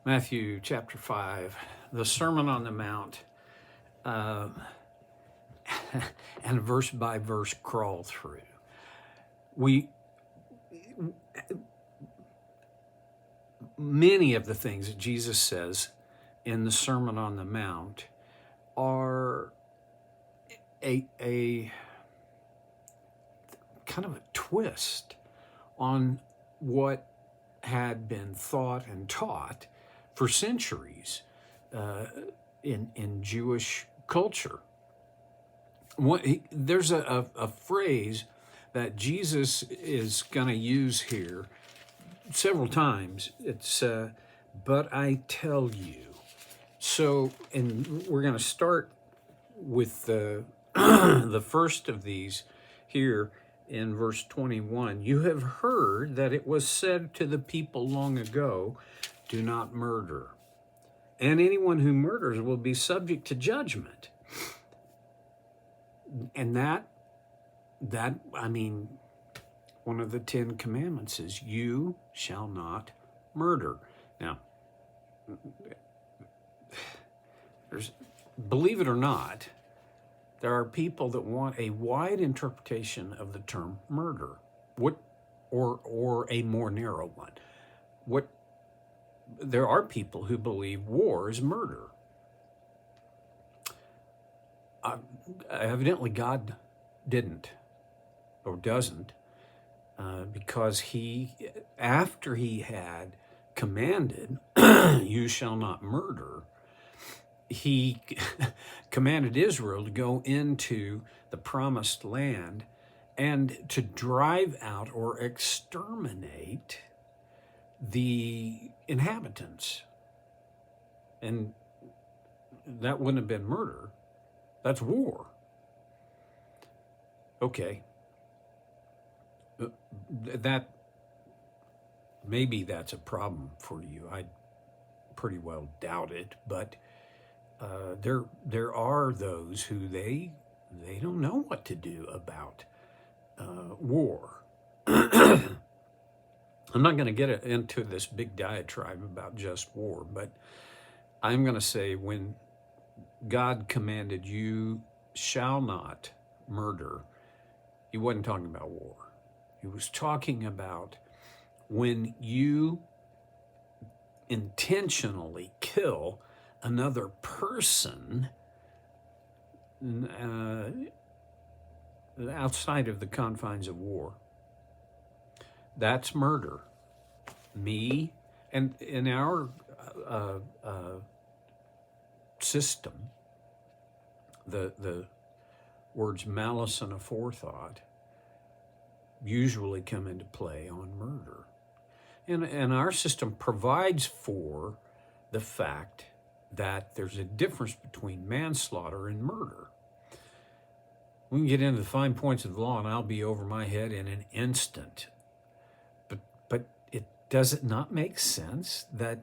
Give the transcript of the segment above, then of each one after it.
Matthew chapter 5, the Sermon on the Mount, uh, and verse by verse crawl through. Many of the things that Jesus says in the Sermon on the Mount are a kind of a twist on what had been thought and taught for centuries in Jewish culture. There's a phrase that Jesus is going to use here several times. It's, but I tell you. So, and we're going to start with the, the first of these here in verse 21. You have heard that it was said to the people long ago, do not murder. And anyone who murders will be subject to judgment. And that, I mean, one of the 10 commandments is you shall not murder. Now, believe it or not, there are people that want a wide interpretation of the term murder, or a more narrow one. There are people who believe war is murder. Evidently, God didn't or doesn't, because after he had commanded, "You shall not murder," he commanded Israel to go into the promised land and to drive out or exterminate the inhabitants. And that wouldn't have been murder. That's war. Okay. That, maybe that's a problem for you. I pretty well doubt it, but there are those who they don't know what to do about war. I'm not going to get into this big diatribe about just war, but I'm going to say when God commanded you shall not murder, he wasn't talking about war. He was talking about when you intentionally kill another person outside of the confines of war. That's murder. Me, and in our system, the words malice and aforethought usually come into play on murder. And our system provides for the fact that there's a difference between manslaughter and murder. We can get into the fine points of the law and I'll be over my head in an instant. But does it not make sense that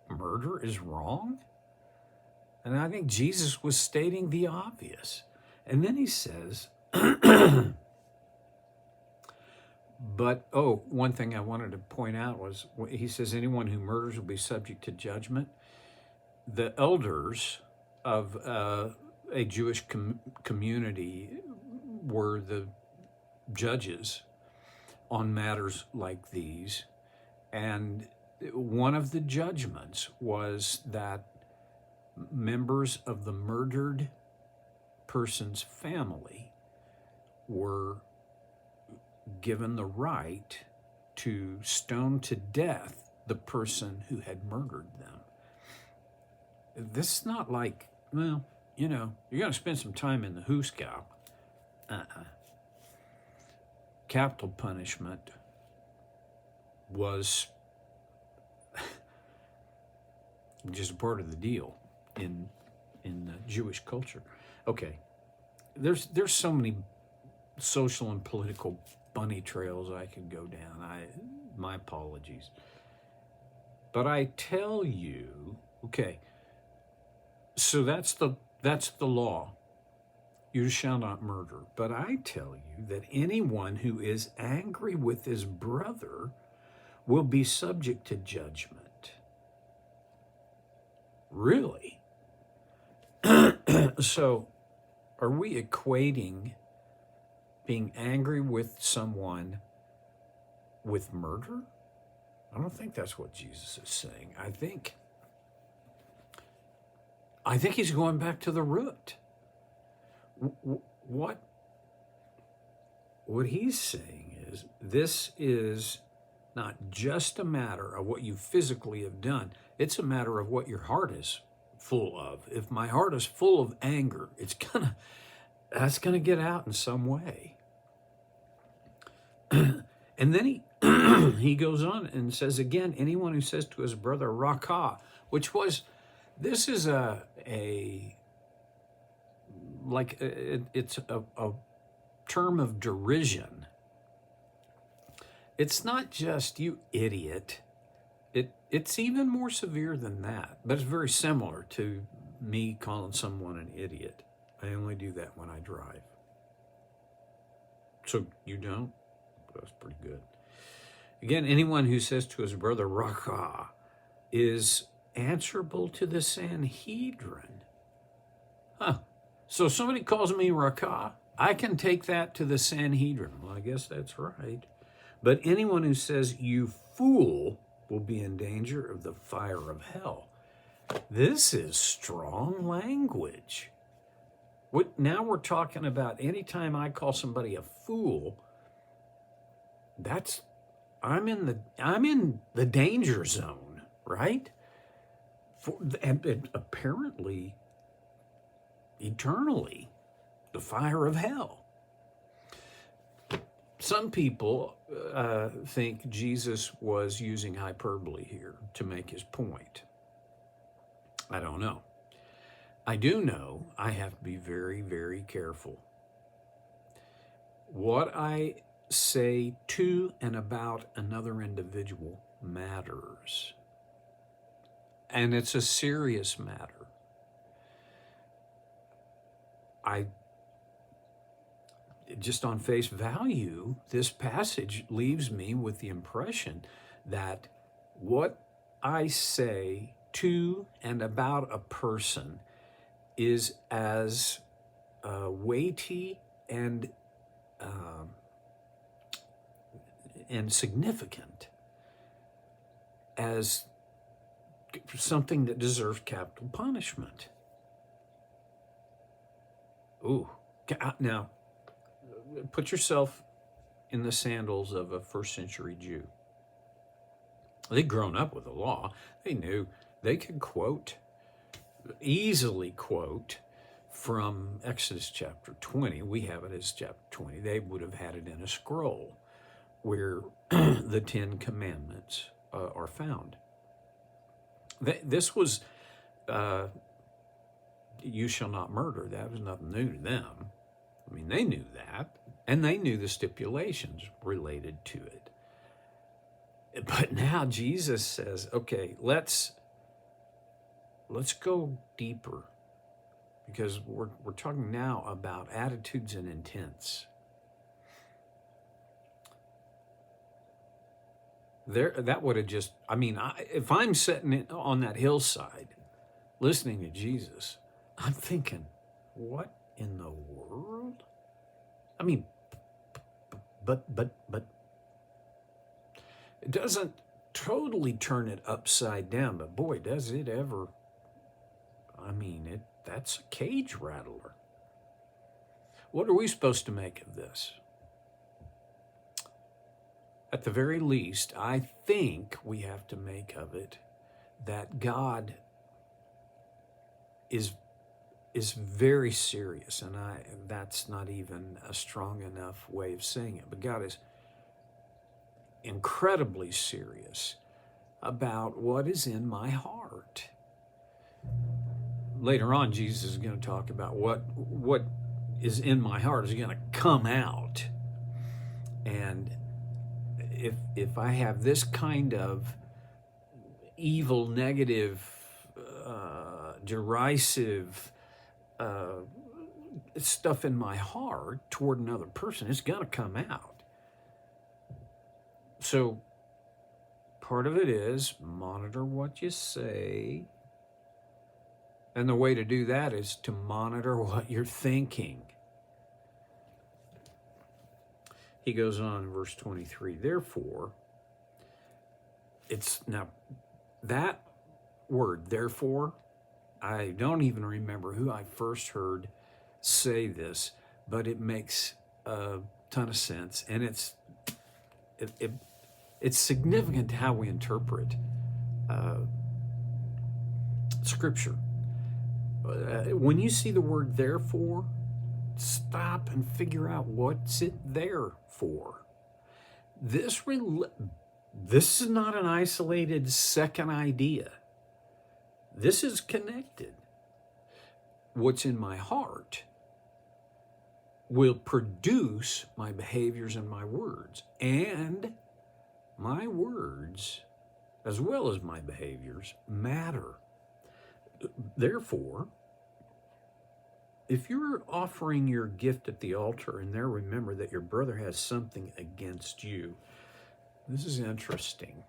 murder is wrong? And I think Jesus was stating the obvious. And then he says, but, one thing I wanted to point out was, he says, anyone who murders will be subject to judgment. The elders of a Jewish community were the judges on matters like these. And one of the judgments was that members of the murdered person's family were given the right to stone to death the person who had murdered them. This is not like, well, you're going to spend some time in the hoosegow. Capital punishment was just a part of the deal in Jewish culture. Okay, there's so many social and political bunny trails I could go down. My apologies. But I tell you, okay, so that's the law. You shall not murder. But I tell you that anyone who is angry with his brother will be subject to judgment. Really? So, are we equating being angry with someone with murder? I don't think that's what Jesus is saying. I think he's going back to the root. What he's saying is, this is not just a matter of what you physically have done. It's a matter of what your heart is full of. If my heart is full of anger, that's gonna get out in some way. And then he he goes on and says again, anyone who says to his brother Rakah, this is it's a term of derision. It's not just you idiot. It's even more severe than that, but it's very similar to me calling someone an idiot. I only do that when I drive. So you don't? That's pretty good. Again, anyone who says to his brother Rakah is answerable to the Sanhedrin. Huh. So somebody calls me Rakah, I can take that to the Sanhedrin. Well, I guess that's right. But anyone who says you fool will be in danger of the fire of hell. This is strong language. Now we're talking about anytime I call somebody a fool, I'm in the danger zone, right? And apparently, eternally, the fire of hell. Some people think Jesus was using hyperbole here to make his point. I don't know. I do know I have to be very, very careful. What I say to and about another individual matters. And it's a serious matter. Just on face value, this passage leaves me with the impression that what I say to and about a person is as weighty and significant as something that deserves capital punishment. Ooh, now put yourself in the sandals of a first century Jew. They'd grown up with the law. They knew they could easily quote from Exodus chapter 20. We have it as chapter 20. They would have had it in a scroll where the 10 Commandments are found. This was, you shall not murder. That was nothing new to them. I mean, they knew that, and they knew the stipulations related to it. But now Jesus says, okay, let's go deeper, because we're talking now about attitudes and intents. That would have just, if I'm sitting on that hillside listening to Jesus, I'm thinking, what in the world? I mean, but it doesn't totally turn it upside down, but boy, does it ever. That's a cage rattler. What are we supposed to make of this? At the very least, I think we have to make of it that God is very serious, and that's not even a strong enough way of saying it, but God is incredibly serious about what is in my heart. Later on, Jesus is going to talk about what is in my heart is going to come out. And if I have this kind of evil, negative, derisive stuff in my heart toward another person, it's going to come out. So part of it is monitor what you say. And the way to do that is to monitor what you're thinking. He goes on in verse 23, therefore, it's now that word, therefore, I don't even remember who I first heard say this, but it makes a ton of sense. And it's significant to how we interpret Scripture. When you see the word therefore, stop and figure out what's it there for. This is not an isolated second idea. This is connected. What's in my heart will produce my behaviors and my words. And my words, as well as my behaviors, matter. Therefore, if you're offering your gift at the altar and there remember that your brother has something against you, this is interesting.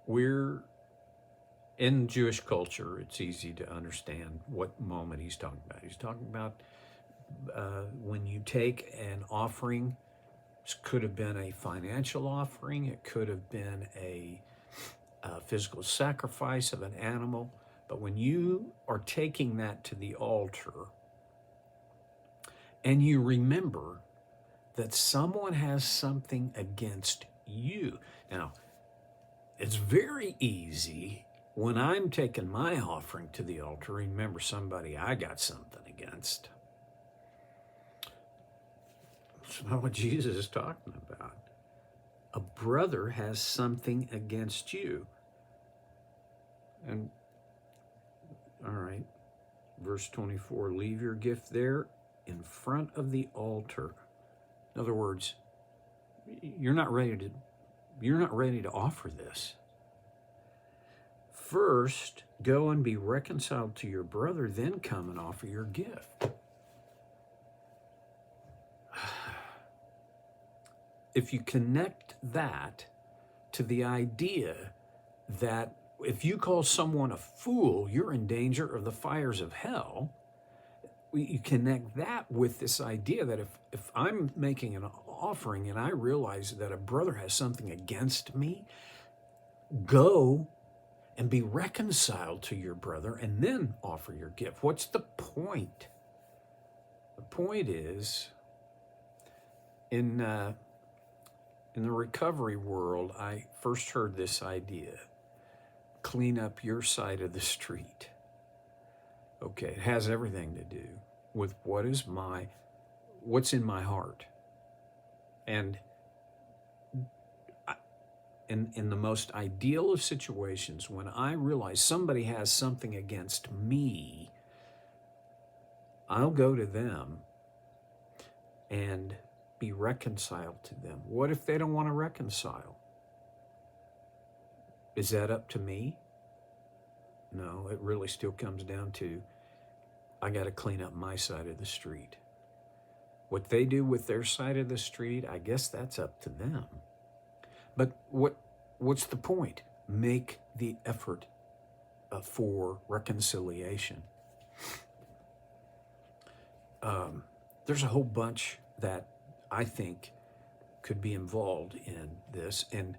We're in Jewish culture, it's easy to understand what moment he's talking about. He's talking about when you take an offering. This could have been a financial offering. It could have been a physical sacrifice of an animal. But when you are taking that to the altar and you remember that someone has something against you. Now, it's very easy when I'm taking my offering to the altar, remember somebody I got something against. That's not what Jesus is talking about. A brother has something against you. And, all right, verse 24, leave your gift there in front of the altar. In other words, you're not ready to offer this. First, go and be reconciled to your brother, then come and offer your gift. If you connect that to the idea that if you call someone a fool, you're in danger of the fires of hell, you connect that with this idea that if I'm making an offering and I realize that a brother has something against me, go and be reconciled to your brother and then offer your gift. What's the point? The point is, in the recovery world, I first heard this idea: clean up your side of the street. Okay, it has everything to do with what's in my heart. And in the most ideal of situations, when I realize somebody has something against me, I'll go to them and be reconciled to them. What if they don't want to reconcile? Is that up to me? No, it really still comes down to I got to clean up my side of the street. What they do with their side of the street, I guess that's up to them. But what's the point? Make the effort for reconciliation. There's a whole bunch that I think could be involved in this, and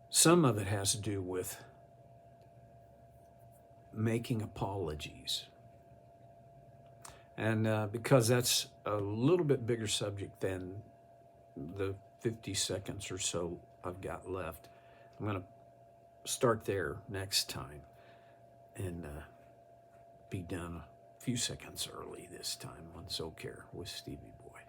some of it has to do with making apologies. And because that's a little bit bigger subject than the 50 seconds or so I've got left, I'm going to start there next time and be done a few seconds early this time on So Care with Stevie Boy.